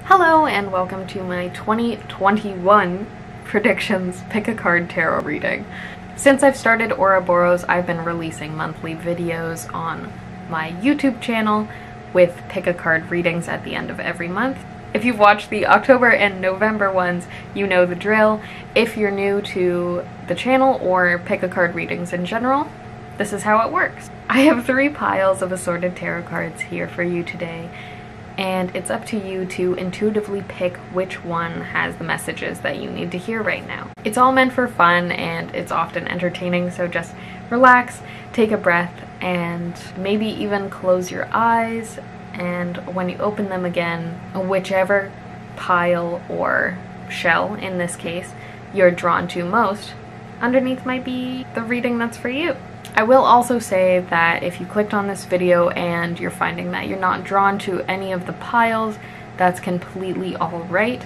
Hello and welcome to my 2021 predictions pick a card tarot reading. Since I've started Auraborrows, I've been releasing monthly videos on my YouTube channel with pick a card readings at the end of every month. If you've watched the October and November ones, you know the drill. If you're new to the channel or pick a card readings in general, this is how it works. I have 3 piles of assorted tarot cards here for you today, and it's up to you to intuitively pick which one has the messages that you need to hear right now. It's all meant for fun and it's often entertaining, so just relax, take a breath, and maybe even close your eyes, and when you open them again, whichever pile or shell, in this case, you're drawn to most, underneath might be the reading that's for you. I will also say that if you clicked on this video and you're finding that you're not drawn to any of the piles, that's completely alright.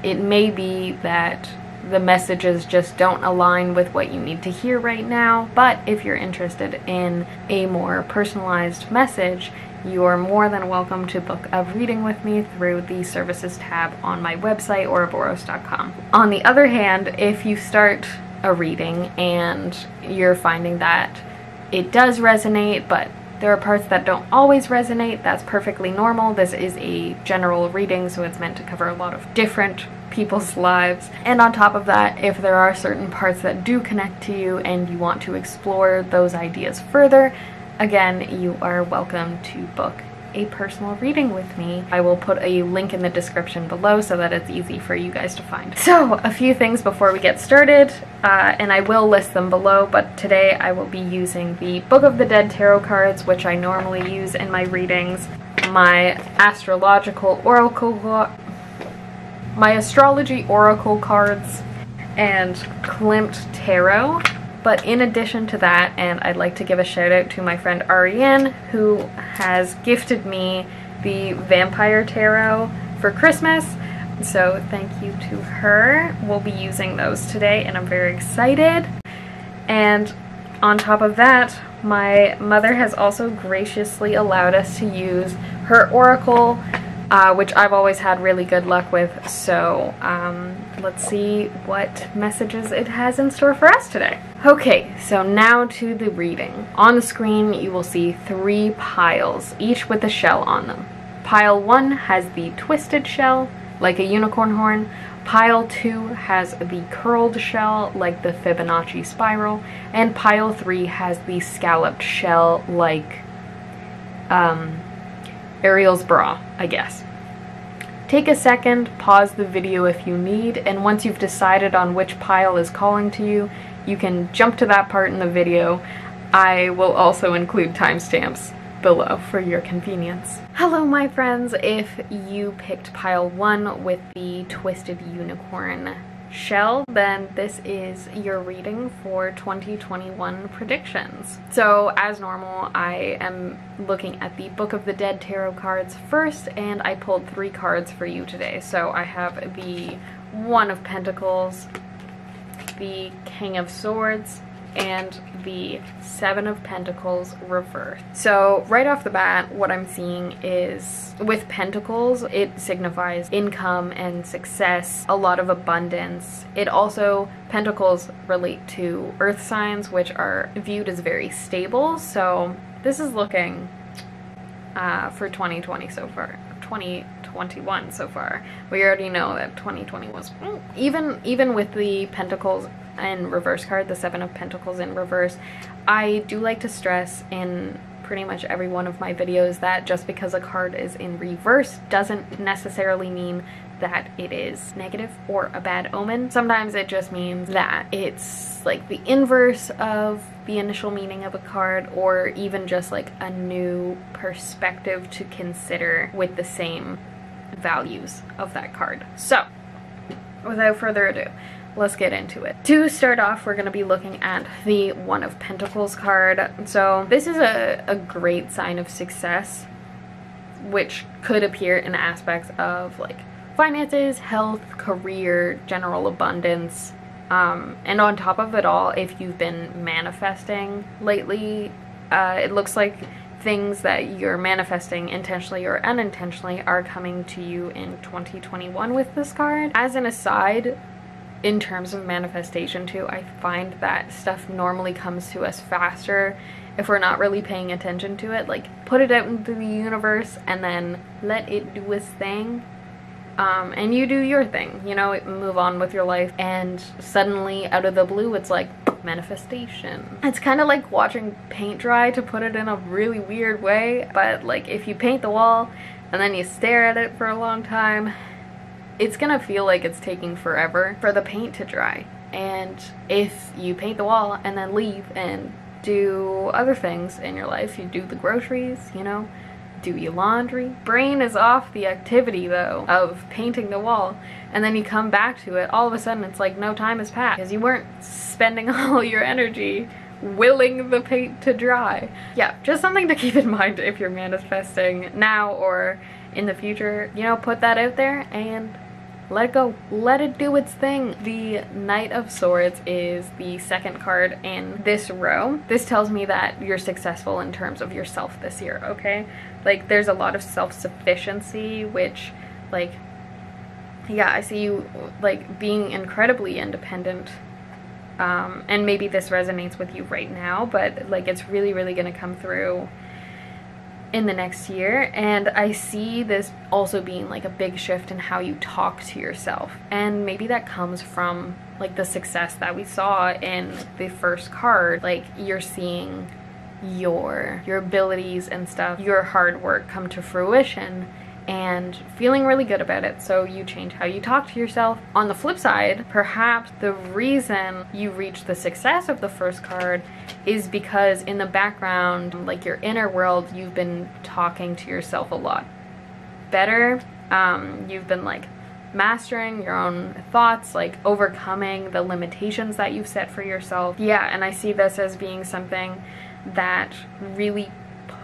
It may be that the messages just don't align with what you need to hear right now, but if you're interested in a more personalized message, you're more than welcome to book a reading with me through the services tab on my website, auraborrows.com. On the other hand, if you start a reading and you're finding that it does resonate, but there are parts that don't always resonate, that's perfectly normal. This is a general reading, so it's meant to cover a lot of different people's lives. And on top of that, if there are certain parts that do connect to you and you want to explore those ideas further, again, you are welcome to book a personal reading with me. I will put a link in the description below so that it's easy for you guys to find. So, a few things before we get started, and I will list them below, but today I will be using the Book of the Dead tarot cards, which I normally use in my readings, my Astrological Oracle, my Astrology Oracle cards, and Klimt Tarot. But in addition to that, and I'd like to give a shout out to my friend Ariane, who has gifted me the Vampire Tarot for Christmas. So thank you to her. We'll be using those today and I'm very excited. And on top of that, my mother has also graciously allowed us to use her Oracle, which I've always had really good luck with. So let's see what messages it has in store for us today. Okay, so now to the reading. On the screen you will see 3 piles, each with a shell on them. Pile 1 has the twisted shell, like a unicorn horn. Pile 2 has the curled shell, like the Fibonacci spiral. And pile 3 has the scalloped shell, like Ariel's bra, I guess. Take a second, pause the video if you need, and once you've decided on which pile is calling to you, you can jump to that part in the video. I will also include timestamps below for your convenience. Hello my friends, if you picked pile 1 with the twisted unicorn shell, then this is your reading for 2021 predictions. So as normal, I am looking at the Book of the Dead tarot cards first, and I pulled 3 cards for you today. So I have the One of Pentacles, the King of Swords, and the Seven of Pentacles reversed. So right off the bat, what I'm seeing is with Pentacles, it signifies income and success, a lot of abundance. It also, Pentacles relate to earth signs, which are viewed as very stable. So this is looking for 2020 so far, 2021 so far. We already know that 2020 was, even with the Pentacles in reverse card, the Seven of Pentacles in reverse, I do like to stress in pretty much every one of my videos that just because a card is in reverse doesn't necessarily mean that it is negative or a bad omen. Sometimes it just means that it's like the inverse of the initial meaning of a card, or even just like a new perspective to consider with the same values of that card. So without further ado, let's get into it. To start off, we're going to be looking at the One of Pentacles card. So this is a great sign of success, which could appear in aspects of like finances, health, career, general abundance. And on top of it all, if you've been manifesting lately, it looks like things that you're manifesting intentionally or unintentionally are coming to you in 2021 with this card. As an aside, in terms of manifestation too, I find that stuff normally comes to us faster if we're not really paying attention to it. Like, put it out into the universe and then let it do its thing. And you do your thing, you know, move on with your life, and suddenly out of the blue it's like manifestation. It's kind of like watching paint dry, to put it in a really weird way, but like if you paint the wall and then you stare at it for a long time, it's gonna feel like it's taking forever for the paint to dry. And if you paint the wall and then leave and do other things in your life, you do the groceries, you know, do your laundry, brain is off the activity though of painting the wall, and then you come back to it, all of a sudden it's like no time has passed because you weren't spending all your energy willing the paint to dry. Yeah, just something to keep in mind if you're manifesting now or in the future. You know, put that out there and let it go. Let it do its thing. The Knight of Swords is the second card in this row. This tells me that you're successful in terms of yourself this year, okay? Like, there's a lot of self-sufficiency, which, like, yeah, I see you, like, being incredibly independent. And maybe this resonates with you right now, but, like, it's really, really gonna come through in the next year. And I see this also being like a big shift in how you talk to yourself, and maybe that comes from like the success that we saw in the first card. Like, you're seeing your abilities and stuff, your hard work come to fruition and feeling really good about it, so you change how you talk to yourself. On the flip side, perhaps the reason you reached the success of the first card is because in the background, like your inner world, you've been talking to yourself a lot better. You've been like mastering your own thoughts, like overcoming the limitations that you've set for yourself. Yeah, and I see this as being something that really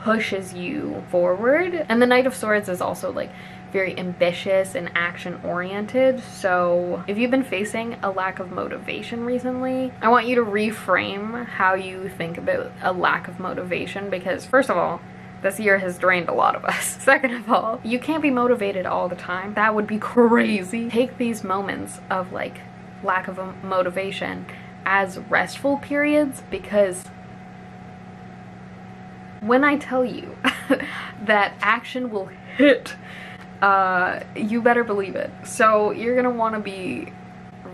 pushes you forward. And the Knight of Swords is also like very ambitious and action oriented, so if you've been facing a lack of motivation recently, I want you to reframe how you think about a lack of motivation, because first of all, this year has drained a lot of us. Second of all, you can't be motivated all the time. That would be crazy. Take these moments of like lack of motivation as restful periods, because when I tell you that action will hit, you better believe it. So you're gonna want to be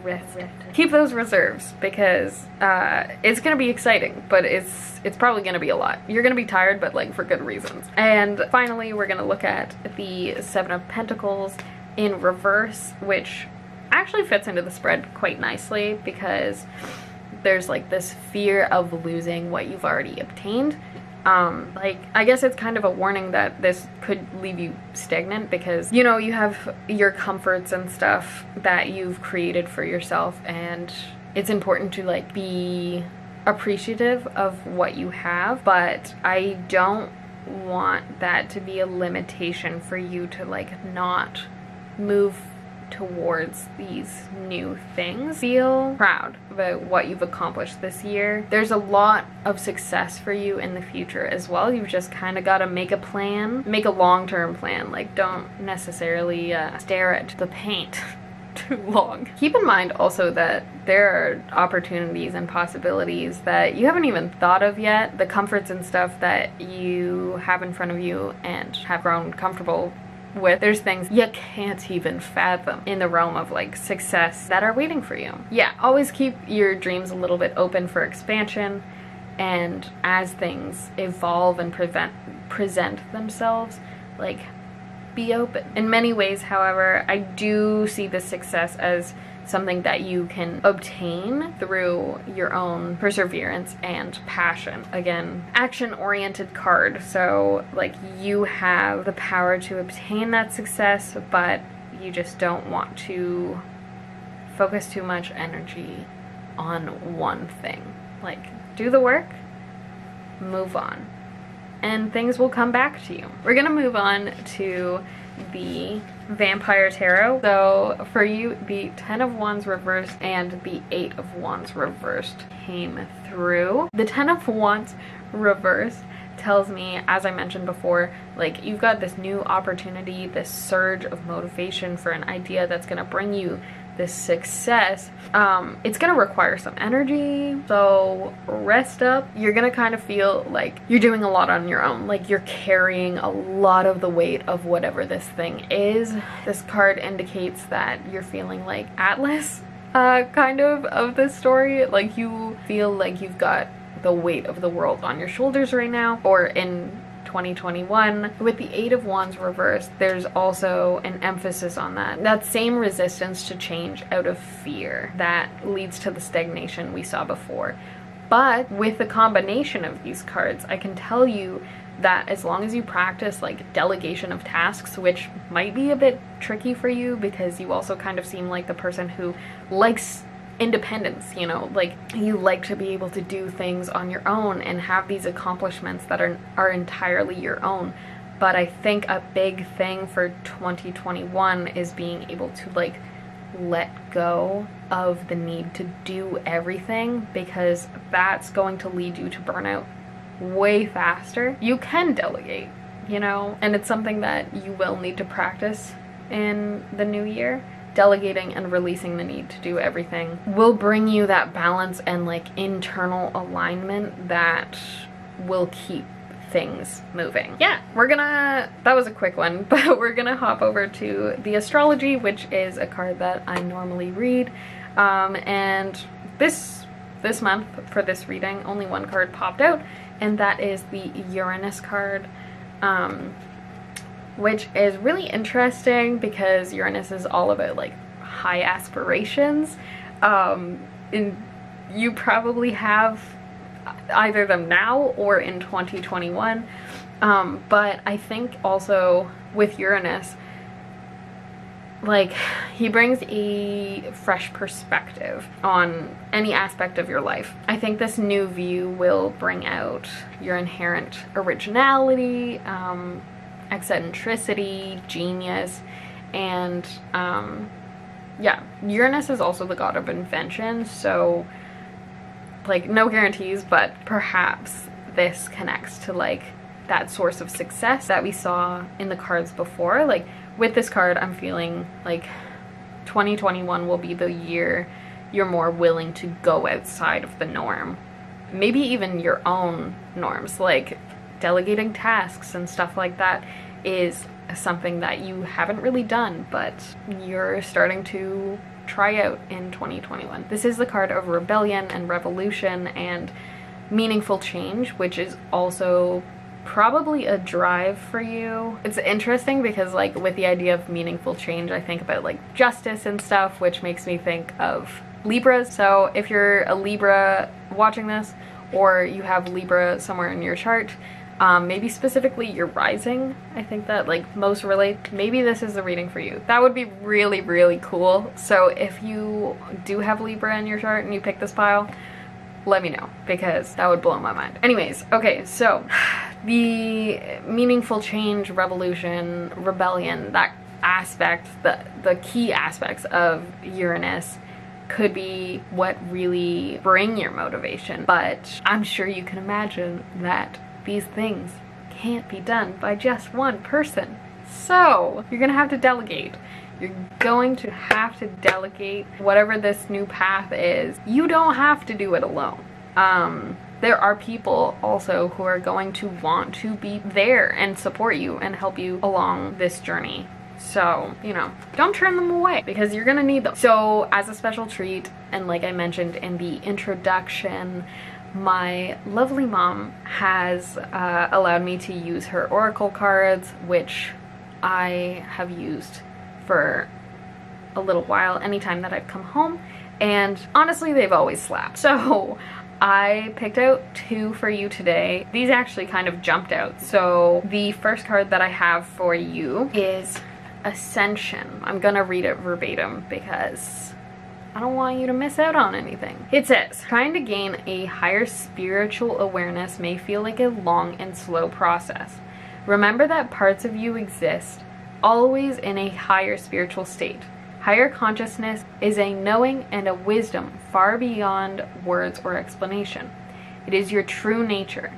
rested. Keep those reserves, because it's gonna be exciting, but it's probably gonna be a lot. You're gonna be tired, but like for good reasons. And finally, we're gonna look at the Seven of Pentacles in reverse, which actually fits into the spread quite nicely, because there's like this fear of losing what you've already obtained. Like, I guess it's kind of a warning that this could leave you stagnant, because, you know, you have your comforts and stuff that you've created for yourself, and it's important to like be appreciative of what you have, but I don't want that to be a limitation for you to like not move towards these new things. Feel proud about what you've accomplished this year. There's a lot of success for you in the future as well. You've just kind of got to make a plan, make a long-term plan. Like, don't necessarily stare at the paint too long. Keep in mind also that there are opportunities and possibilities that you haven't even thought of yet. The comforts and stuff that you have in front of you and have grown comfortable with, there's things you can't even fathom in the realm of like success that are waiting for you. Yeah, always keep your dreams a little bit open for expansion, and as things evolve and present themselves, like, be open. In many ways, however, I do see this success as something that you can obtain through your own perseverance and passion. Again, action-oriented card, so like you have the power to obtain that success, but you just don't want to focus too much energy on one thing. Like, do the work, move on, and things will come back to you. We're gonna move on to the Vampire Tarot. So for you, the 10 of Wands reversed and the 8 of Wands reversed came through. The 10 of Wands reversed tells me, as I mentioned before, like you've got this new opportunity, this surge of motivation for an idea that's gonna bring you this success. It's gonna require some energy, so rest up. You're gonna kind of feel like you're doing a lot on your own, like you're carrying a lot of the weight of whatever this thing is. This card indicates that you're feeling like Atlas, kind of this story. Like you feel like you've got the weight of the world on your shoulders right now, or in 2021. With the Eight of Wands reversed, there's also an emphasis on that same resistance to change out of fear that leads to the stagnation we saw before. But with the combination of these cards, I can tell you that as long as you practice like delegation of tasks, which might be a bit tricky for you because you also kind of seem like the person who likes independence, you know, like you like to be able to do things on your own and have these accomplishments that are entirely your own. But I think a big thing for 2021 is being able to like let go of the need to do everything, because that's going to lead you to burnout way faster. You can delegate, you know, and it's something that you will need to practice in the new year. Delegating and releasing the need to do everything will bring you that balance and like internal alignment that will keep things moving. Yeah, that was a quick one, but we're gonna hop over to the astrology, which is a card that I normally read. And this month for this reading, only one card popped out, and that is the Uranus card. Which is really interesting because Uranus is all about like high aspirations. And you probably have either them now or in 2021. But I think also with Uranus, like he brings a fresh perspective on any aspect of your life. I think this new view will bring out your inherent originality, eccentricity, genius, and yeah, Uranus is also the god of invention, so like no guarantees, but perhaps this connects to like that source of success that we saw in the cards before. Like with this card, I'm feeling like 2021 will be the year you're more willing to go outside of the norm, maybe even your own norms, like delegating tasks and stuff like that is something that you haven't really done, but you're starting to try out in 2021. This is the card of rebellion and revolution and meaningful change, which is also probably a drive for you. It's interesting because like with the idea of meaningful change, I think about like justice and stuff, which makes me think of Libras. So if you're a Libra watching this, or you have Libra somewhere in your chart, maybe specifically your rising, I think that like most relate. Maybe this is the reading for you. That would be really, really cool. So if you do have Libra in your chart and you pick this pile, let me know, because that would blow my mind. Anyways, okay, so the meaningful change, revolution, rebellion, that aspect, the key aspects of Uranus could be what really bring your motivation. But I'm sure you can imagine that these things can't be done by just one person. So you're gonna have to delegate. You're going to have to delegate whatever this new path is. You don't have to do it alone. There are people also who are going to want to be there and support you and help you along this journey. So, you know, don't turn them away because you're gonna need them. So as a special treat, and like I mentioned in the introduction, my lovely mom has allowed me to use her oracle cards, which I have used for a little while anytime that I've come home, and honestly they've always slapped. So I picked out two for you today. These actually kind of jumped out. So the first card that I have for you is Ascension. I'm gonna read it verbatim because I don't want you to miss out on anything. It says, trying to gain a higher spiritual awareness may feel like a long and slow process. Remember that parts of you exist, always in a higher spiritual state. Higher consciousness is a knowing and a wisdom far beyond words or explanation. It is your true nature.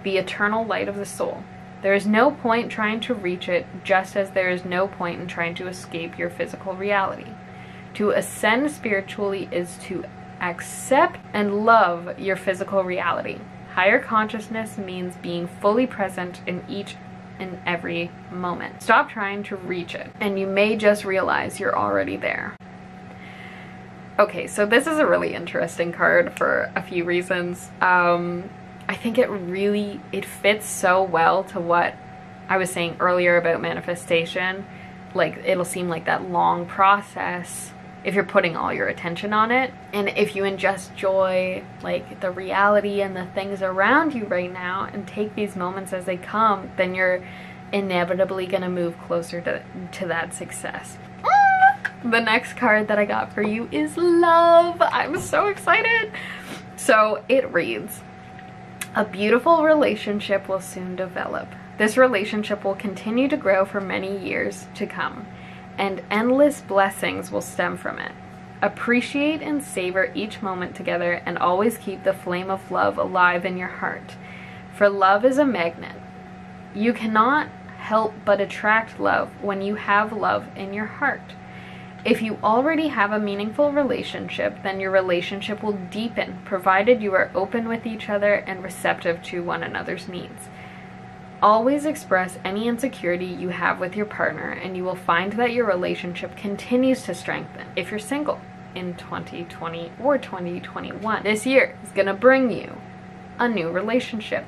the eternal light of the soul. There is no point trying to reach it, just as there is no point in trying to escape your physical reality. To ascend spiritually is to accept and love your physical reality. Higher consciousness means being fully present in each and every moment. Stop trying to reach it, and you may just realize you're already there. Okay, so this is a really interesting card for a few reasons. I think it fits so well to what I was saying earlier about manifestation. Like, it'll seem like that long process if you're putting all your attention on it. And if you ingest joy, like the reality and the things around you right now, and take these moments as they come, then you're inevitably gonna move closer to that success. The next card that I got for you is love. I'm so excited. So it reads, a beautiful relationship will soon develop. This relationship will continue to grow for many years to come, and endless blessings will stem from it. Appreciate and savor each moment together, and always keep the flame of love alive in your heart. For love is a magnet. You cannot help but attract love when you have love in your heart. If you already have a meaningful relationship, then your relationship will deepen, provided you are open with each other and receptive to one another's needs. Always express any insecurity you have with your partner, and you will find that your relationship continues to strengthen. If you're single in 2020 or 2021, this year is gonna bring you a new relationship.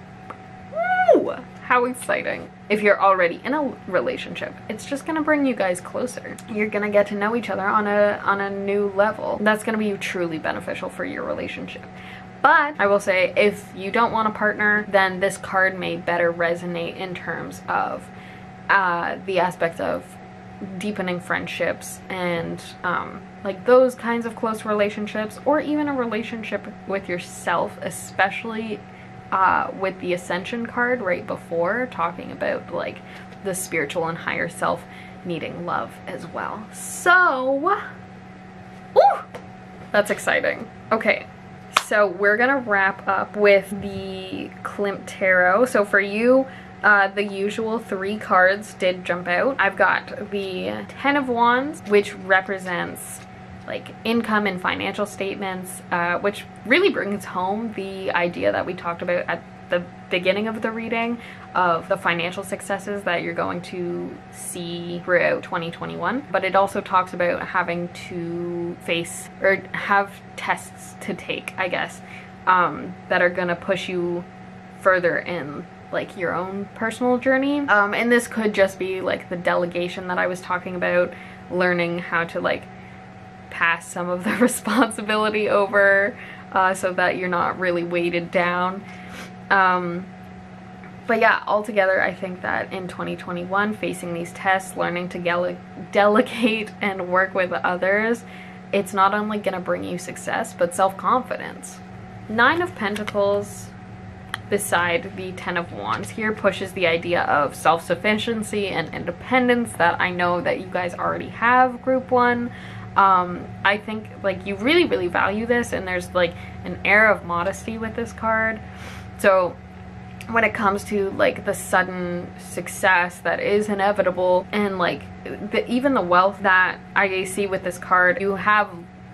Woo! How exciting. If you're already in a relationship, it's just gonna bring you guys closer. You're gonna get to know each other on a new level. That's gonna be truly beneficial for your relationship. But I will say, if you don't want a partner, then this card may better resonate in terms of the aspect of deepening friendships and like those kinds of close relationships, or even a relationship with yourself, especially with the Ascension card right before, talking about like the spiritual and higher self needing love as well. So, woo, that's exciting. Okay, so we're gonna wrap up with the Klimt Tarot. So for you, the usual 3 cards did jump out. I've got the Ten of Wands, which represents like income and financial statements, which really brings home the idea that we talked about at the beginning of the reading of the financial successes that you're going to see throughout 2021. But it also talks about having to face or have tests to take, I guess, that are gonna push you further in like your own personal journey. And this could just be like the delegation that I was talking about, learning how to like pass some of the responsibility over so that you're not really weighted down. But yeah, altogether I think that in 2021, facing these tests, learning to delegate and work with others, it's not only gonna bring you success, but self-confidence. 9 of Pentacles beside the 10 of Wands here pushes the idea of self-sufficiency and independence that I know that you guys already have, group 1. I think like you really value this, and there's like an air of modesty with this card. So when it comes to like the sudden success that is inevitable, and like even the wealth that I see with this card, you have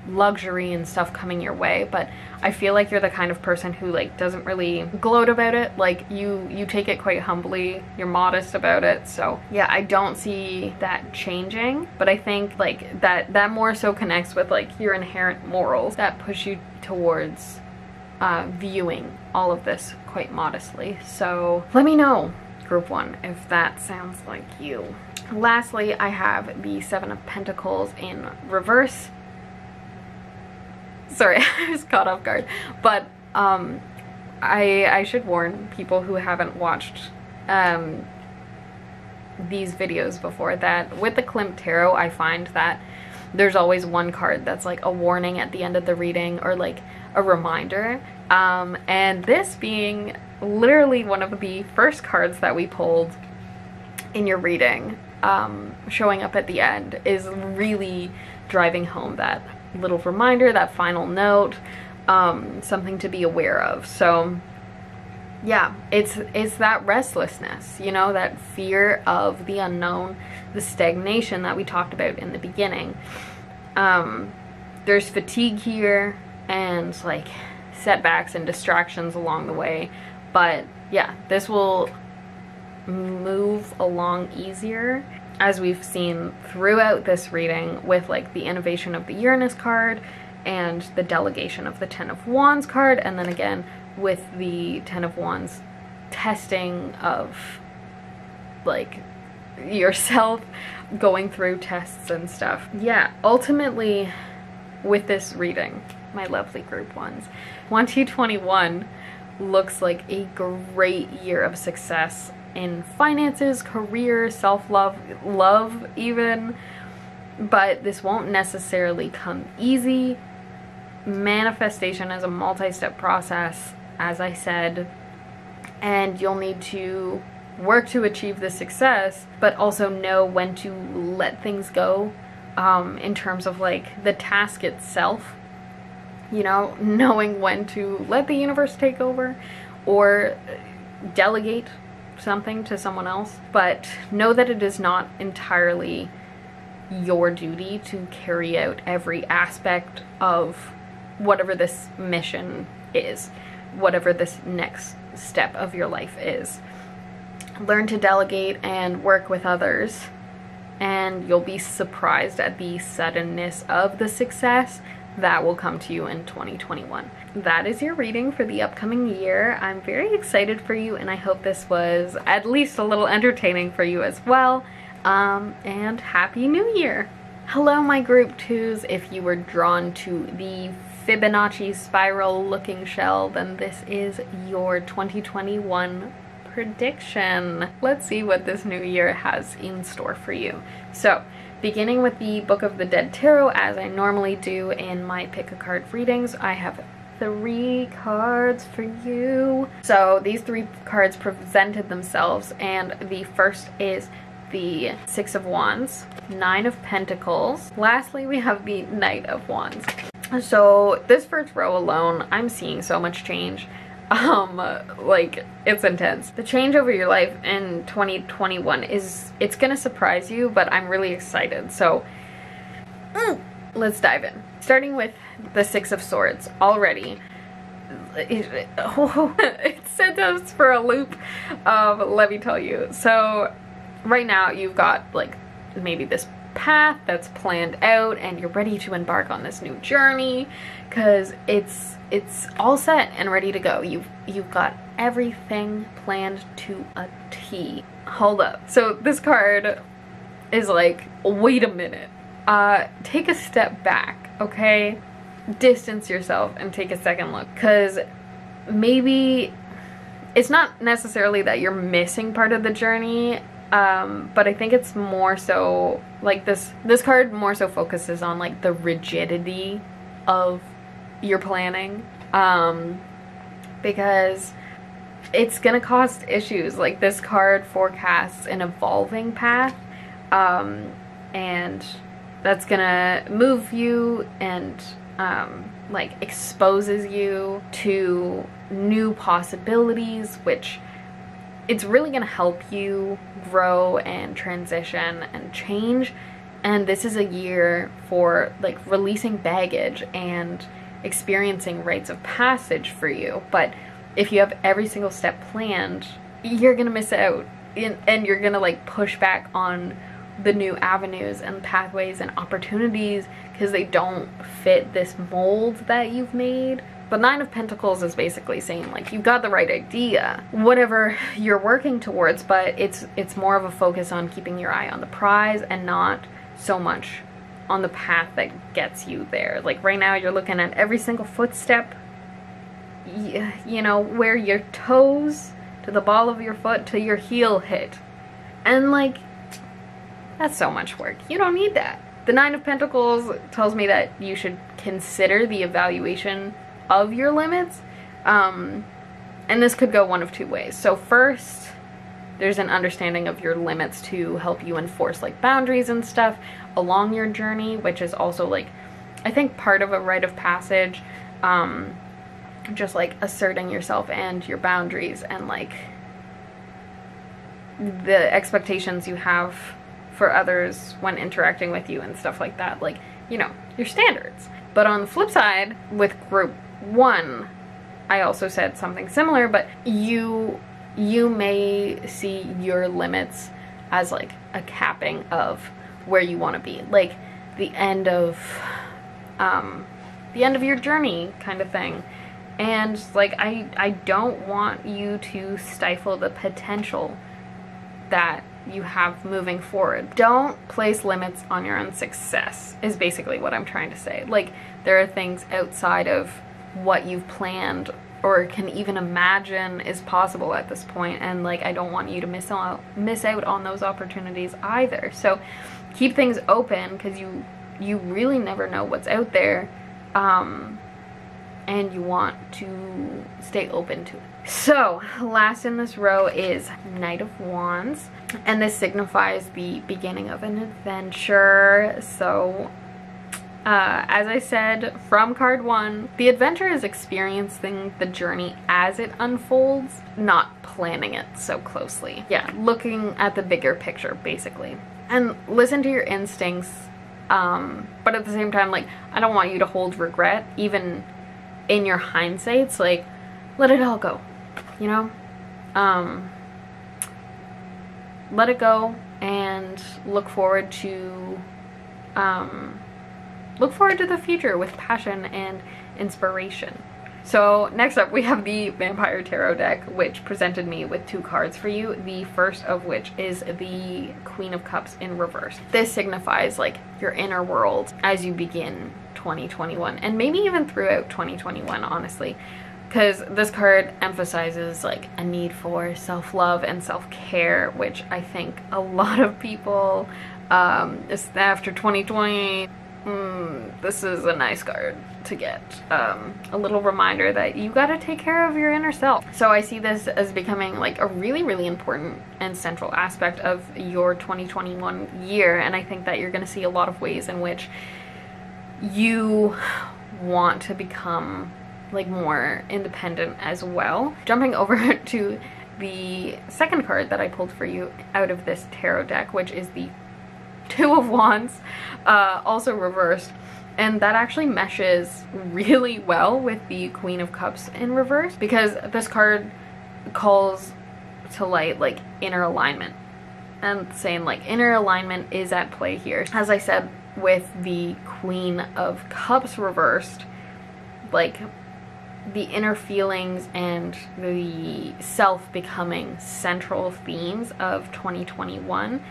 luxury and stuff coming your way, but I feel like you're the kind of person who like doesn't really gloat about it. Like you take it quite humbly, you're modest about it. So yeah, I don't see that changing, but I think like that more so connects with like your inherent morals that push you towards viewing all of this quite modestly. So let me know, group 1, if that sounds like you. Lastly, I have the 7 of Pentacles in reverse. Sorry, I was caught off guard. But I should warn people who haven't watched these videos before that with the Klimt Tarot, I find that there's always one card that's like a warning at the end of the reading, or like a reminder. And this being literally one of the first cards that we pulled in your reading, showing up at the end, is really driving home that little reminder, that final note, something to be aware of. So yeah, it's that restlessness, you know, that fear of the unknown, the stagnation that we talked about in the beginning. There's fatigue here and like setbacks and distractions along the way, but yeah, this will move along easier, as we've seen throughout this reading with like the innovation of the Uranus card and the delegation of the Ten of Wands card, and then again with the Ten of Wands testing of like yourself, going through tests and stuff. Yeah, ultimately with this reading, my lovely group ones, 2021 looks like a great year of success in finances, career, self-love, love even, but this won't necessarily come easy. Manifestation is a multi-step process, as I said, and you'll need to work to achieve the success, but also know when to let things go, in terms of like the task itself, you know, knowing when to let the universe take over or delegate something to someone else, but know that it is not entirely your duty to carry out every aspect of whatever this mission is, whatever this next step of your life is. Learn to delegate and work with others, and you'll be surprised at the suddenness of the success that will come to you in 2021. That is your reading for the upcoming year. I'm very excited for you, and I hope this was at least a little entertaining for you as well. And Happy New Year! Hello, my group twos. If you were drawn to the Fibonacci spiral looking shell, then this is your 2021 prediction. Let's see what this new year has in store for you. So, beginning with the Book of the Dead Tarot, as I normally do in my pick a card readings, I have 3 cards for you. So these 3 cards presented themselves, and the first is the Six of Wands, Nine of Pentacles. Lastly, we have the Knight of Wands. So this first row alone, I'm seeing so much change. Like, it's intense. The change over your life in 2021 it's gonna surprise you, but I'm really excited. So let's dive in. Starting with the Six of Swords. Already it sent us for a loop, let me tell you. So right now you've got like maybe this path that's planned out and you're ready to embark on this new journey because it's all set and ready to go. You've got everything planned to a T. Hold up. So this card is like, wait a minute. Take a step back, okay? Distance yourself and take a second look, because maybe it's not necessarily that you're missing part of the journey, but I think it's more so like this card more so focuses on like the rigidity of your planning, because it's gonna cause issues. Like, this card forecasts an evolving path, and that's gonna move you and like exposes you to new possibilities, which it's really gonna help you grow and transition and change. And this is a year for like releasing baggage and experiencing rites of passage for you. But if you have every single step planned, you're gonna miss out, and you're gonna like push back on the new avenues and pathways and opportunities because they don't fit this mold that you've made. But Nine of Pentacles is basically saying like, you've got the right idea, whatever you're working towards, but it's more of a focus on keeping your eye on the prize and not so much on the path that gets you there. Like right now you're looking at every single footstep, you know, where your toes to the ball of your foot to your heel hit. And like, that's so much work. You don't need that. The Nine of Pentacles tells me that you should consider the evaluation of your limits. And this could go one of 2 ways. So first, there's an understanding of your limits to help you enforce like boundaries and stuff along your journey, which is also like, I think, part of a rite of passage. just like asserting yourself and your boundaries and like the expectations you have for others when interacting with you and stuff like that, like, you know, your standards. But on the flip side, with group 1, I also said something similar, but you may see your limits as like a capping of where you want to be, like the end of your journey kind of thing. And like I don't want you to stifle the potential that you have moving forward. Don't place limits on your own success is basically what I'm trying to say. Like, there are things outside of what you've planned or can even imagine is possible at this point, and like I don't want you to miss out on those opportunities either. So keep things open, because you really never know what's out there, and you want to stay open to it. So last in this row is Knight of Wands, and this signifies the beginning of an adventure. So as I said from card 1, the adventure is experiencing the journey as it unfolds, not planning it so closely. Yeah, looking at the bigger picture basically. And listen to your instincts, but at the same time, like, I don't want you to hold regret even in your hindsights. Like, let it all go, you know? Let it go and look forward to the future with passion and inspiration. So next up we have the Vampire Tarot deck, which presented me with 2 cards for you. The first of which is the Queen of Cups in reverse. This signifies like your inner world as you begin 2021, and maybe even throughout 2021, honestly, because this card emphasizes like a need for self-love and self-care, which I think a lot of people after 2020, this is a nice card to get. A little reminder that you gotta take care of your inner self. So I see this as becoming like a really, really important and central aspect of your 2021 year, and I think that you're gonna see a lot of ways in which you want to become like more independent as well. Jumping over to the second card that I pulled for you out of this tarot deck, which is the 2 of Wands, also reversed, and that actually meshes really well with the Queen of Cups in reverse, because this card calls to light like inner alignment, and saying like inner alignment is at play here. As I said with the Queen of Cups reversed, like the inner feelings and the self becoming central themes of 2021,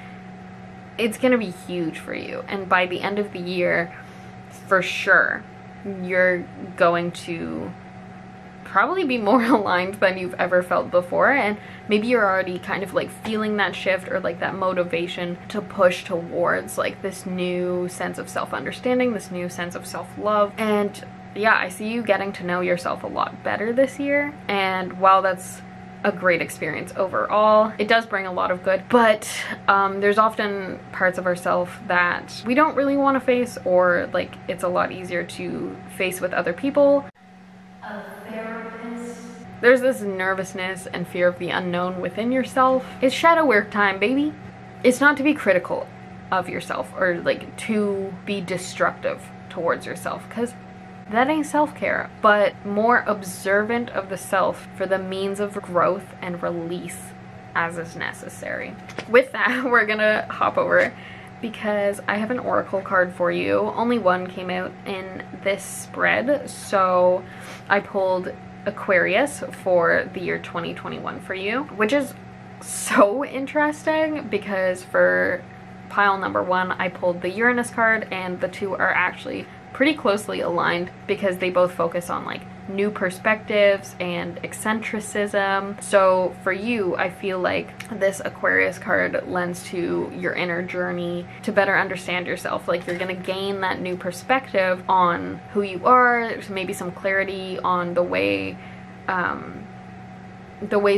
it's gonna be huge for you. And by the end of the year, for sure, you're going to probably be more aligned than you've ever felt before, and maybe you're already kind of like feeling that shift or like that motivation to push towards like this new sense of self-understanding, this new sense of self-love. And yeah, I see you getting to know yourself a lot better this year, and while that's a great experience overall, it does bring a lot of good, but there's often parts of ourselves that we don't really want to face, or like it's a lot easier to face with other people. A therapist. There's this nervousness and fear of the unknown within yourself. It's shadow work time, baby. It's not to be critical of yourself or like to be destructive towards yourself, because that ain't self-care, but more observant of the self for the means of growth and release as is necessary. With that, we're gonna hop over, because I have an oracle card for you. Only one came out in this spread, so I pulled Aquarius for the year 2021 for you, which is so interesting because for pile number 1, I pulled the Uranus card, and the two are actually pretty closely aligned because they both focus on like new perspectives and eccentricism. So for you, I feel like this Aquarius card lends to your inner journey to better understand yourself. Like you're gonna gain that new perspective on who you are, maybe some clarity on the ways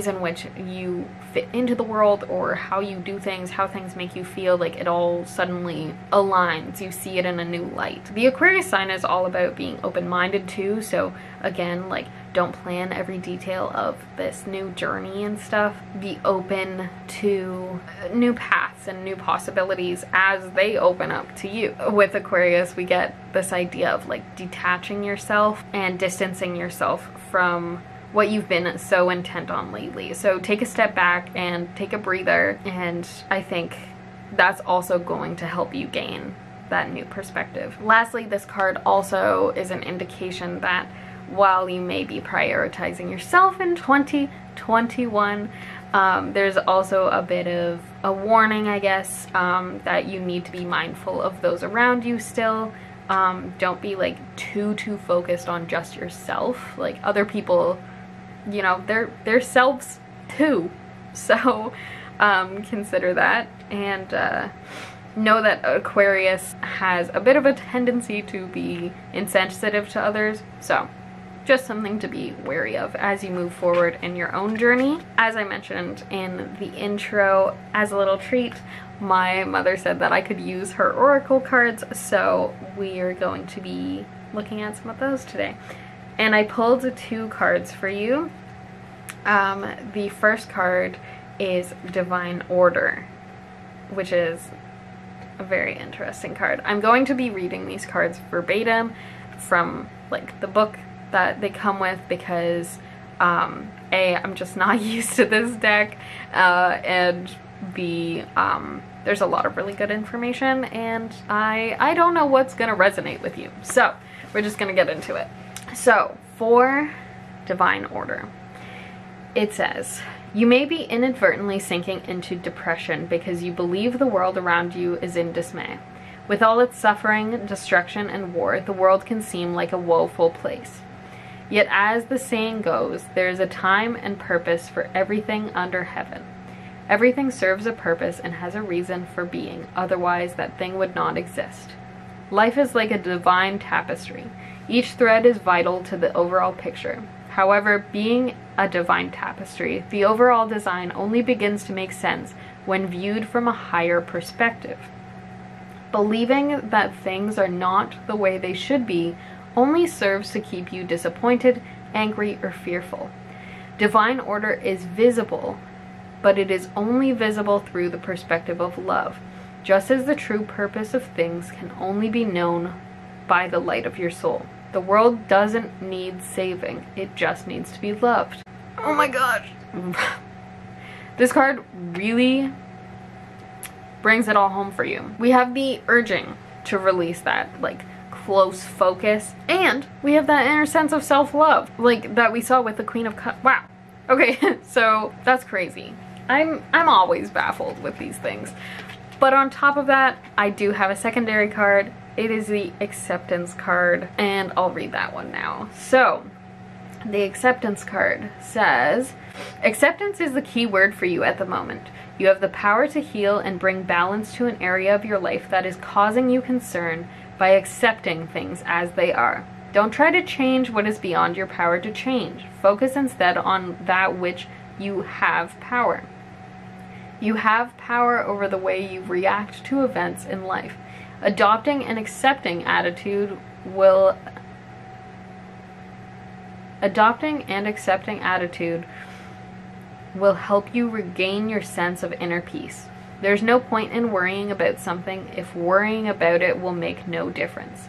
in which you fit into the world or how you do things, how things make you feel, like it all suddenly aligns. You see it in a new light. The Aquarius sign is all about being open-minded too, so again, like, don't plan every detail of this new journey and stuff. Be open to new paths and new possibilities as they open up to you. With Aquarius, we get this idea of like detaching yourself and distancing yourself from what you've been so intent on lately. So take a step back and take a breather, and I think that's also going to help you gain that new perspective. Lastly, this card also is an indication that while you may be prioritizing yourself in 2021, there's also a bit of a warning, I guess, that you need to be mindful of those around you still. Don't be like too focused on just yourself. Like, other people, you know, they're selves too. So consider that, and know that Aquarius has a bit of a tendency to be insensitive to others. So just something to be wary of as you move forward in your own journey. As I mentioned in the intro, as a little treat, my mother said that I could use her oracle cards, so we are going to be looking at some of those today. And I pulled 2 cards for you. The first card is Divine Order, which is a very interesting card. I'm going to be reading these cards verbatim from like the book that they come with, because A, I'm just not used to this deck, and B, there's a lot of really good information, and I don't know what's gonna resonate with you. So we're just gonna get into it. So for Divine Order, it says, you may be inadvertently sinking into depression because you believe the world around you is in dismay. With all its suffering, destruction, and war, the world can seem like a woeful place. Yet as the saying goes, there is a time and purpose for everything under heaven. Everything serves a purpose and has a reason for being, otherwise that thing would not exist. Life is like a divine tapestry. Each thread is vital to the overall picture. However, being a divine tapestry, the overall design only begins to make sense when viewed from a higher perspective. Believing that things are not the way they should be only serves to keep you disappointed, angry, or fearful. Divine order is visible, but it is only visible through the perspective of love, just as the true purpose of things can only be known by the light of your soul. The world doesn't need saving, it just needs to be loved. Oh my gosh! This card really brings it all home for you. We have the urging to release that, like, close focus, and we have that inner sense of self-love, like that we saw with the Queen of Cups. Wow. Okay, so that's crazy. I'm always baffled with these things. But on top of that, I do have a secondary card. It is the Acceptance card, and I'll read that one now. So, the Acceptance card says, acceptance is the key word for you at the moment. You have the power to heal and bring balance to an area of your life that is causing you concern by accepting things as they are. Don't try to change what is beyond your power to change. Focus instead on that which you have power. You have power over the way you react to events in life. Adopting and accepting attitude will help you regain your sense of inner peace. There's no point in worrying about something if worrying about it will make no difference.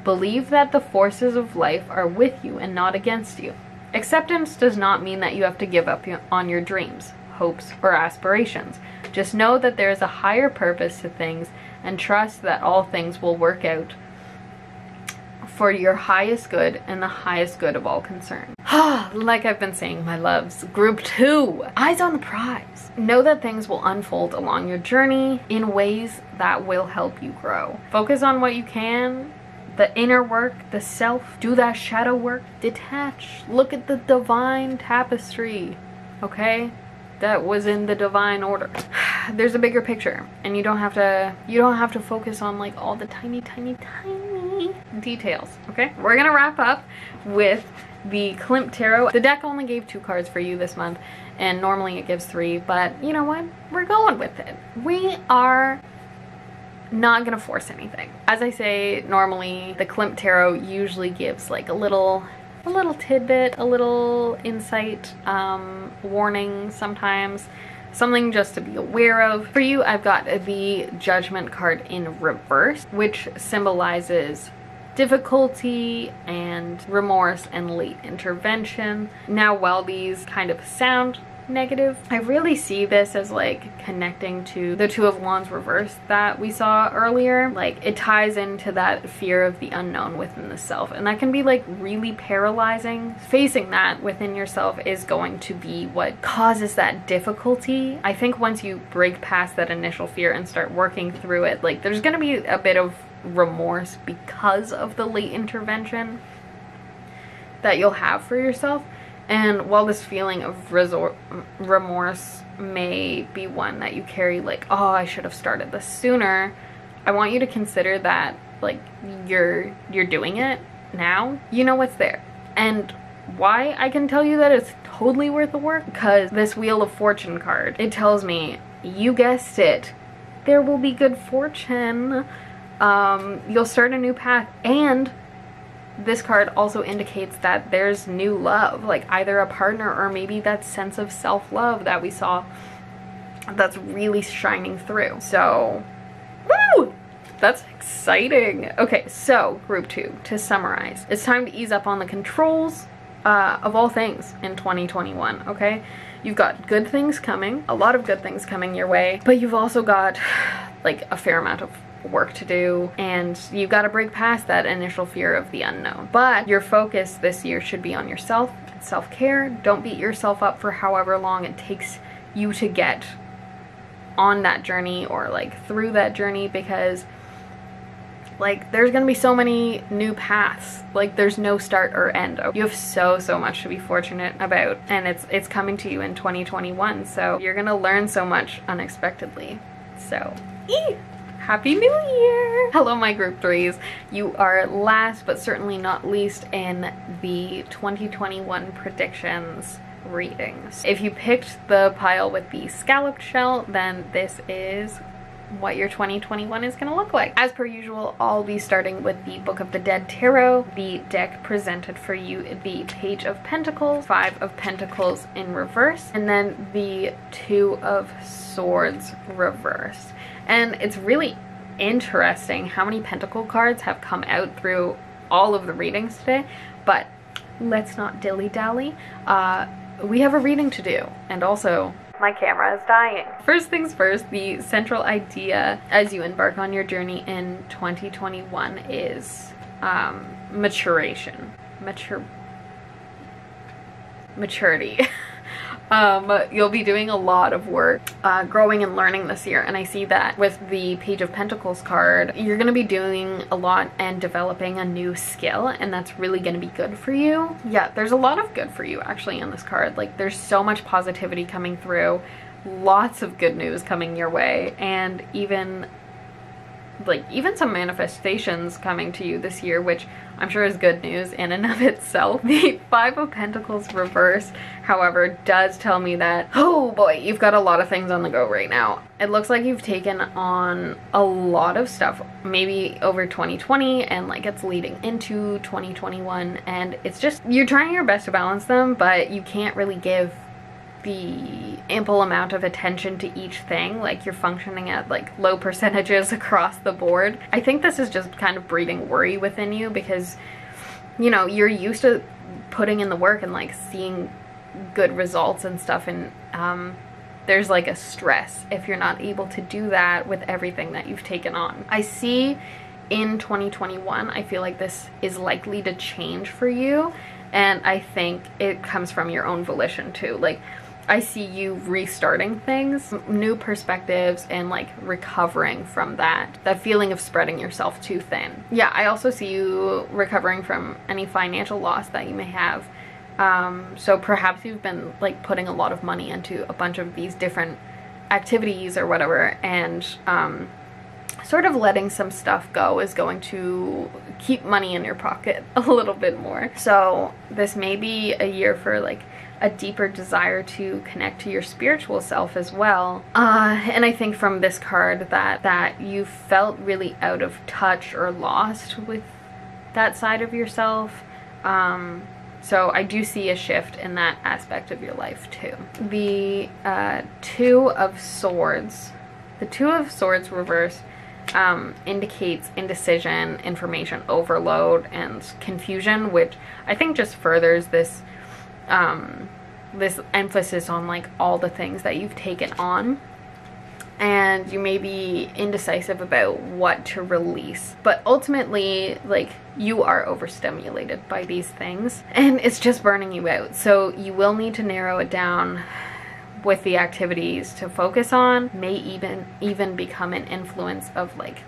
Believe that the forces of life are with you and not against you. Acceptance does not mean that you have to give up on your dreams, hopes, or aspirations. Just know that there is a higher purpose to things and trust that all things will work out for your highest good and the highest good of all concerned. Like I've been saying, my loves, group 2, eyes on the prize. Know that things will unfold along your journey in ways that will help you grow. Focus on what you can, the inner work, the self, do that shadow work, detach, look at the divine tapestry, okay? that was in the divine order. There's a bigger picture, and you don't have to focus on like all the tiny details. Okay, we're gonna wrap up with the Klimt Tarot. The deck only gave 2 cards for you this month, and normally it gives 3, but you know what? We're going with it. We are not gonna force anything. As I say, normally the Klimt Tarot usually gives like a little tidbit, a little insight, warning sometimes, something just to be aware of. For you, I've got the Judgment card in reverse, which symbolizes difficulty and remorse and late intervention. Now, while these kind of sound negative, I really see this as like connecting to the Two of Wands reverse that we saw earlier. Like, it ties into that fear of the unknown within the self, and that can be like really paralyzing. Facing that within yourself is going to be what causes that difficulty. I think once you break past that initial fear and start working through it, like, there's gonna be a bit of remorse because of the late intervention that you'll have for yourself. And while this feeling of remorse may be one that you carry, like, oh, I should have started this sooner, I want you to consider that, like, you're doing it now. You know what's there. And why I can tell you that it's totally worth the work? Because this Wheel of Fortune card, it tells me, you guessed it, there will be good fortune. You'll start a new path, and this card also indicates that there's new love, like either a partner or maybe that sense of self-love that we saw that's really shining through. So, woo! That's exciting. Okay, so group 2, to summarize, it's time to ease up on the controls of all things in 2021, okay? You've got good things coming, a lot of good things coming your way, but you've also got like a fair amount of work to do, and you've got to break past that initial fear of the unknown. But your focus this year should be on yourself, self-care. Don't beat yourself up for however long it takes you to get on that journey or like through that journey, because like there's gonna be so many new paths. Like, there's no start or end. You have so much to be fortunate about, and it's coming to you in 2021, so you're gonna learn so much unexpectedly. So Happy New Year! Hello, my group 3s. You are last but certainly not least in the 2021 predictions readings. If you picked the pile with the scalloped shell, then this is what your 2021 is going to look like. As per usual, I'll be starting with the Book of the Dead Tarot. The deck presented for you the Page of Pentacles, 5 of Pentacles in reverse, and then the 2 of Swords reversed. And it's really interesting how many Pentacle cards have come out through all of the readings today, but let's not dilly-dally. We have a reading to do, and also my camera is dying. First things first, the central idea as you embark on your journey in 2021 is maturation. Maturity. You'll be doing a lot of work, growing and learning this year, and I see that with the Page of Pentacles card. You're going to be doing a lot and developing a new skill, and that's really going to be good for you. Yeah, there's a lot of good for you actually in this card. Like, there's so much positivity coming through, lots of good news coming your way, and even some manifestations coming to you this year, which I'm sure is good news in and of itself. The 5 of Pentacles reverse, however, does tell me that, oh boy, you've got a lot of things on the go right now. It looks like you've taken on a lot of stuff, maybe over 2020, and like it's leading into 2021, and it's just, you're trying your best to balance them, but you can't really give the ample amount of attention to each thing. Like, you're functioning at like low percentages across the board. I think this is just kind of breeding worry within you, because you know, you're used to putting in the work and like seeing good results and stuff, and there's like a stress if you're not able to do that with everything that you've taken on. I see in 2021, I feel like this is likely to change for you, and I think it comes from your own volition too. Like, I see you restarting things, new perspectives, and like recovering from that feeling of spreading yourself too thin. Yeah, I also see you recovering from any financial loss that you may have So perhaps you've been like putting a lot of money into a bunch of these different activities or whatever, and sort of letting some stuff go is going to keep money in your pocket a little bit more. So this may be a year for like a deeper desire to connect to your spiritual self as well. And I think from this card that you felt really out of touch or lost with that side of yourself. So I do see a shift in that aspect of your life too. The Two of Swords. The Two of Swords reverse indicates indecision, information overload, and confusion, which I think just furthers this this emphasis on like all the things that you've taken on. And you may be indecisive about what to release, but ultimately, like, you are overstimulated by these things and it's just burning you out. So you will need to narrow it down with the activities to focus on. May even become an influence of like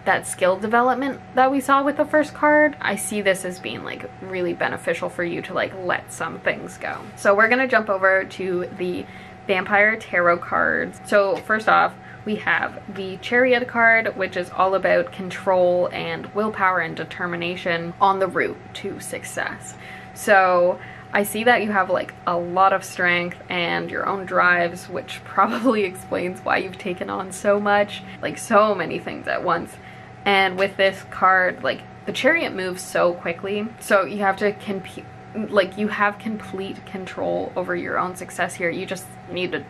that skill development that we saw with the first card. I see this as being like really beneficial for you to like let some things go. So we're gonna jump over to the Vampire Tarot cards. So first off, we have the Chariot card, which is all about control and willpower and determination on the route to success. So I see that you have like a lot of strength and your own drives, which probably explains why you've taken on so much, like so many things at once. And with this card, like the Chariot moves so quickly, so you have to compete. Like, you have complete control over your own success here. You just need to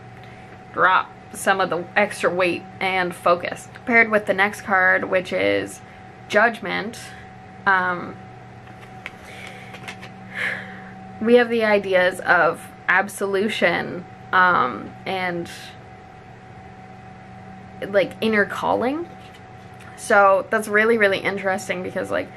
drop some of the extra weight and focus. Paired with the next card, which is Judgment, we have the ideas of absolution and like inner calling. So that's really, really interesting because like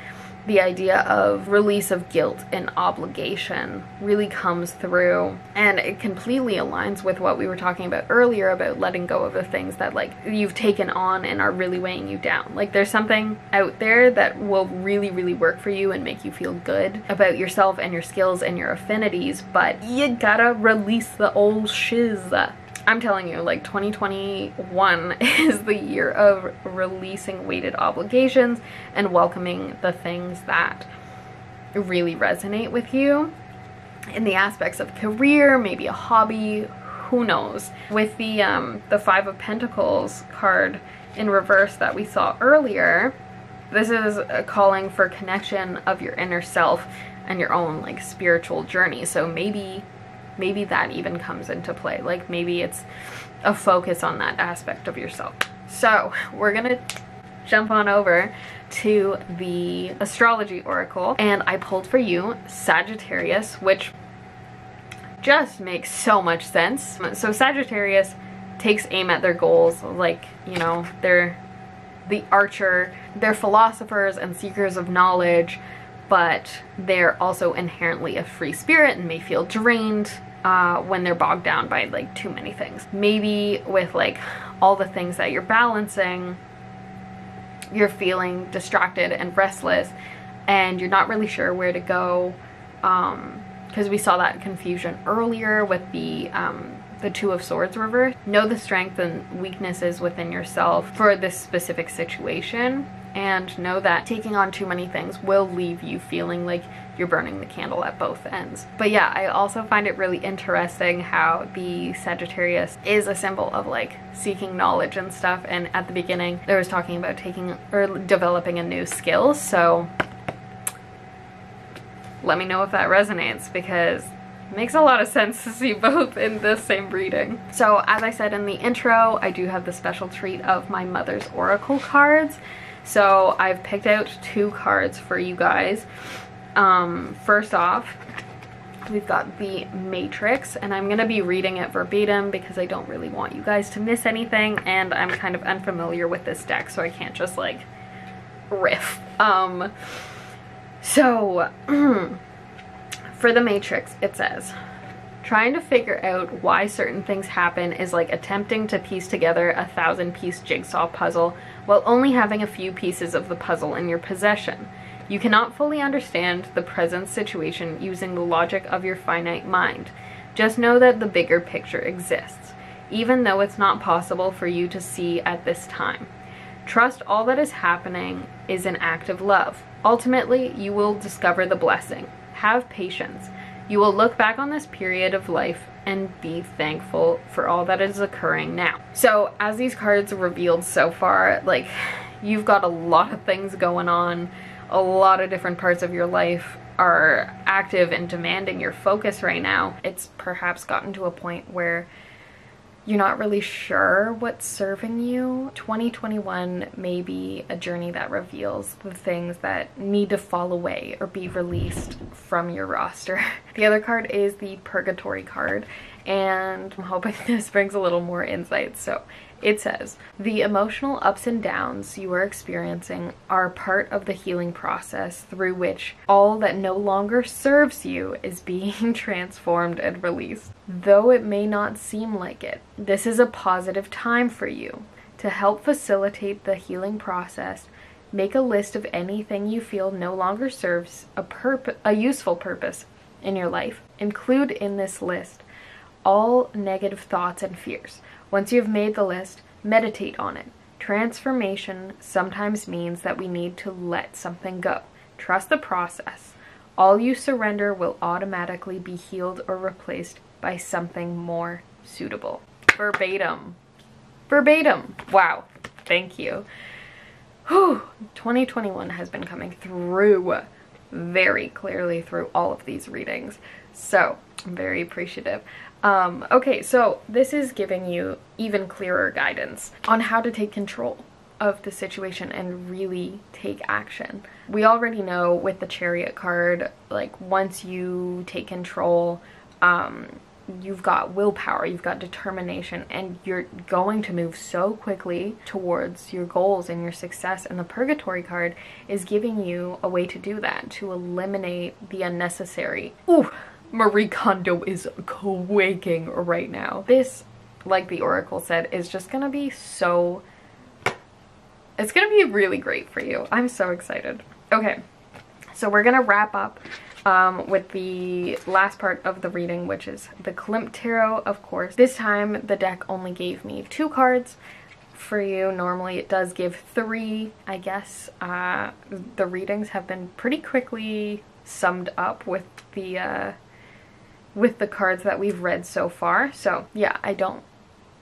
the idea of release of guilt and obligation really comes through, and it completely aligns with what we were talking about earlier about letting go of the things that like you've taken on and are really weighing you down. Like there's something out there that will really, really work for you and make you feel good about yourself and your skills and your affinities, but you gotta release the old shiz. I'm telling you, like 2021 is the year of releasing weighted obligations and welcoming the things that really resonate with you in the aspects of career, maybe a hobby, who knows. With the Five of Pentacles card in reverse that we saw earlier, this is a calling for connection of your inner self and your own like spiritual journey. So maybe that even comes into play. Like maybe it's a focus on that aspect of yourself. So we're gonna jump on over to the Astrology Oracle, and I pulled for you Sagittarius, which just makes so much sense. So Sagittarius takes aim at their goals, like, you know, they're the archer, they're philosophers and seekers of knowledge, but they're also inherently a free spirit and may feel drained when they're bogged down by like too many things. Maybe with like all the things that you're balancing, you're feeling distracted and restless and you're not really sure where to go, because we saw that confusion earlier with the Two of Swords reverse. Know the strengths and weaknesses within yourself for this specific situation, and know that taking on too many things will leave you feeling like you're burning the candle at both ends. But yeah, I also find it really interesting how the Sagittarius is a symbol of like seeking knowledge and stuff, and at the beginning there was talking about taking or developing a new skill. So let me know if that resonates, because it makes a lot of sense to see both in the same reading. So as I said in the intro, I do have the special treat of my mother's oracle cards. So I've picked out 2 cards for you guys. First off, we've got the Matrix, and I'm gonna be reading it verbatim because I don't really want you guys to miss anything, and I'm kind of unfamiliar with this deck, so I can't just like riff. So for the Matrix, it says, trying to figure out why certain things happen is like attempting to piece together a 1000-piece jigsaw puzzle while only having a few pieces of the puzzle in your possession. You cannot fully understand the present situation using the logic of your finite mind. Just know that the bigger picture exists, even though it's not possible for you to see at this time. Trust all that is happening is an act of love. Ultimately, you will discover the blessing. Have patience. You will look back on this period of life and be thankful for all that is occurring now. So, as these cards revealed so far, like, you've got a lot of things going on. A lot of different parts of your life are active and demanding your focus right now. It's perhaps gotten to a point where you're not really sure what's serving you. 2021 may be a journey that reveals the things that need to fall away or be released from your roster. The other card is the Purgatory card, and I'm hoping this brings a little more insight. So it says, the emotional ups and downs you are experiencing are part of the healing process through which all that no longer serves you is being transformed and released. Though it may not seem like it, this is a positive time for you. To help facilitate the healing process, make a list of anything you feel no longer serves a useful purpose in your life. Include in this list all negative thoughts and fears. Once you've made the list, meditate on it. Transformation sometimes means that we need to let something go. Trust the process. All you surrender will automatically be healed or replaced by something more suitable. Verbatim. Verbatim. Wow. Thank you. Whew. 2021 has been coming through very clearly through all of these readings. So I'm very appreciative. Okay, so this is giving you even clearer guidance on how to take control of the situation and really take action. We already know with the Chariot card, like, once you take control, you've got willpower, you've got determination, and you're going to move so quickly towards your goals and your success. And the Purgatory card is giving you a way to do that, to eliminate the unnecessary. Ooh, Marie Kondo is quaking right now. This, like the Oracle said, is just gonna be so... it's gonna be really great for you. I'm so excited. Okay, so we're gonna wrap up with the last part of the reading, which is the Klimt Tarot, of course. This time the deck only gave me 2 cards for you. Normally it does give 3, I guess. The readings have been pretty quickly summed up with the cards that we've read so far. So yeah, I don't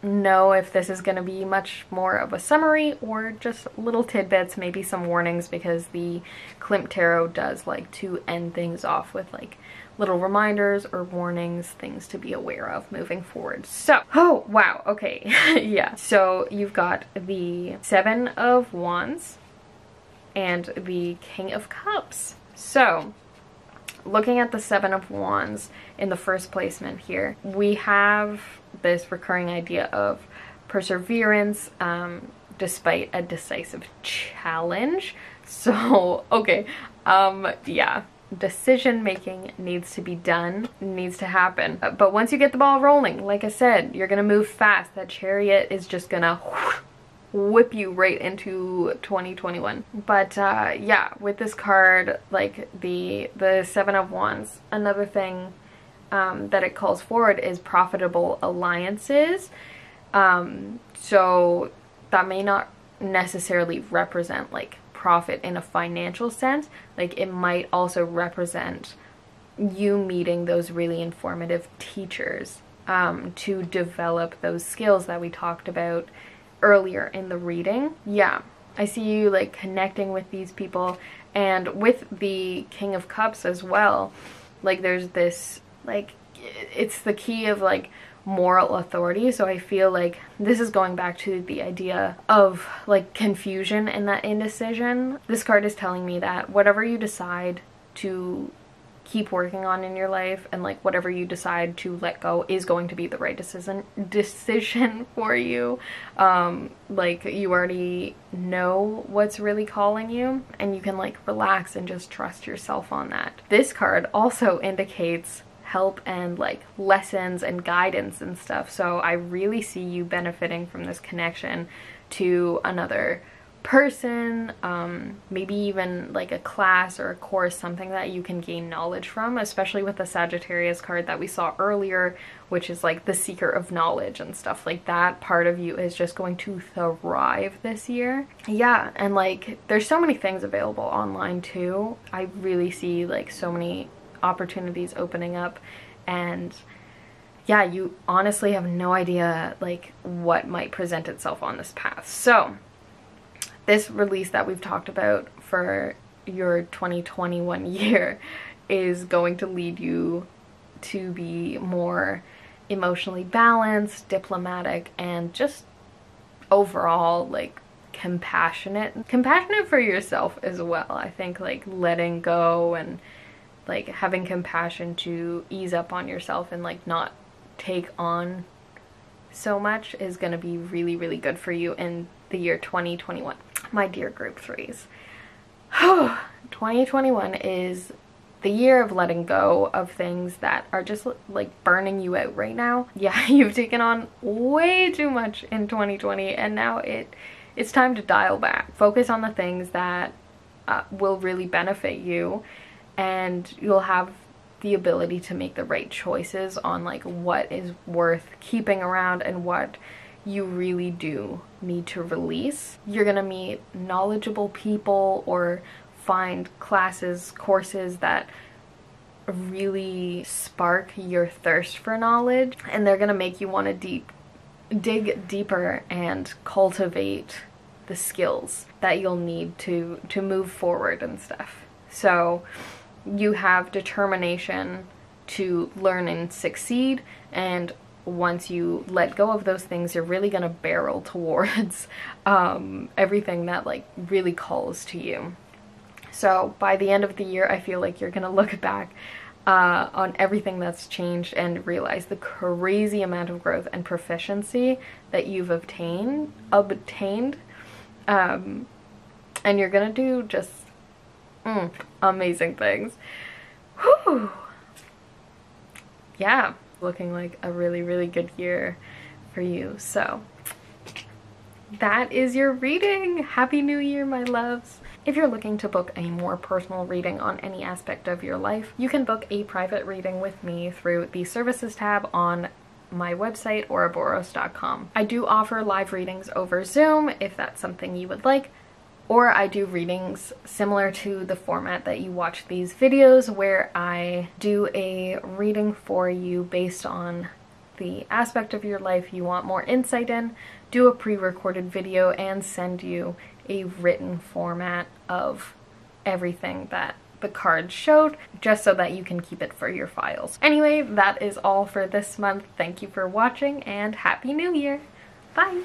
know if this is going to be much more of a summary or just little tidbits, maybe some warnings, because the Klimt Tarot does like to end things off with like little reminders or warnings, things to be aware of moving forward. So, oh wow, okay. Yeah, so you've got the 7 of Wands and the King of Cups. So looking at the 7 of Wands in the first placement here, we have this recurring idea of perseverance despite a decisive challenge. So, okay, yeah, decision making needs to be done, needs to happen. But once you get the ball rolling, like I said, you're gonna move fast. That Chariot is just gonna whip you right into 2021. But yeah, with this card, like the 7 of Wands, another thing that it calls forward is profitable alliances. So that may not necessarily represent like profit in a financial sense. Like, it might also represent you meeting those really informative teachers to develop those skills that we talked about earlier in the reading. Yeah, I see you like connecting with these people, and with the King of Cups as well, like there's this, like, it's the key of like moral authority. So I feel like this is going back to the idea of like confusion and that indecision. This card is telling me that whatever you decide to keep working on in your life, and like whatever you decide to let go, is going to be the right decision for you. Like, you already know what's really calling you, and you can like relax and just trust yourself on that. This card also indicates help and like lessons and guidance and stuff. So I really see you benefiting from this connection to another person, maybe even like a class or a course, something that you can gain knowledge from, especially with the Sagittarius card that we saw earlier, which is like the seeker of knowledge and stuff like that. Part of you is just going to thrive this year. Yeah, and like there's so many things available online too. I really see like so many opportunities opening up, and yeah, you honestly have no idea like what might present itself on this path. So this release that we've talked about for your 2021 year is going to lead you to be more emotionally balanced, diplomatic, and just overall like compassionate for yourself as well. I think like letting go and like having compassion to ease up on yourself and like not take on so much is going to be really, really good for you in the year 2021. My dear group 3s, 2021 is the year of letting go of things that are just like burning you out right now. Yeah, you've taken on way too much in 2020, and now it's time to dial back. Focus on the things that will really benefit you, and you'll have the ability to make the right choices on like what is worth keeping around and what you really do need to release. You're gonna meet knowledgeable people or find classes, courses that really spark your thirst for knowledge, and they're gonna make you want to dig deeper and cultivate the skills that you'll need to move forward and stuff. So you have determination to learn and succeed, and once you let go of those things, you're really gonna barrel towards everything that like really calls to you. So by the end of the year, I feel like you're gonna look back on everything that's changed and realize the crazy amount of growth and proficiency that you've obtained, and you're gonna do just amazing things. Whew. Yeah, looking like a really, really good year for you. So that is your reading. Happy New Year, my loves. If you're looking to book a more personal reading on any aspect of your life, you can book a private reading with me through the services tab on my website, auraborrows.com. I do offer live readings over Zoom if that's something you would like, or I do readings similar to the format that you watch these videos, where I do a reading for you based on the aspect of your life you want more insight in, do a pre-recorded video, and send you a written format of everything that the cards showed, just so that you can keep it for your files. Anyway, that is all for this month. Thank you for watching, and Happy New Year! Bye!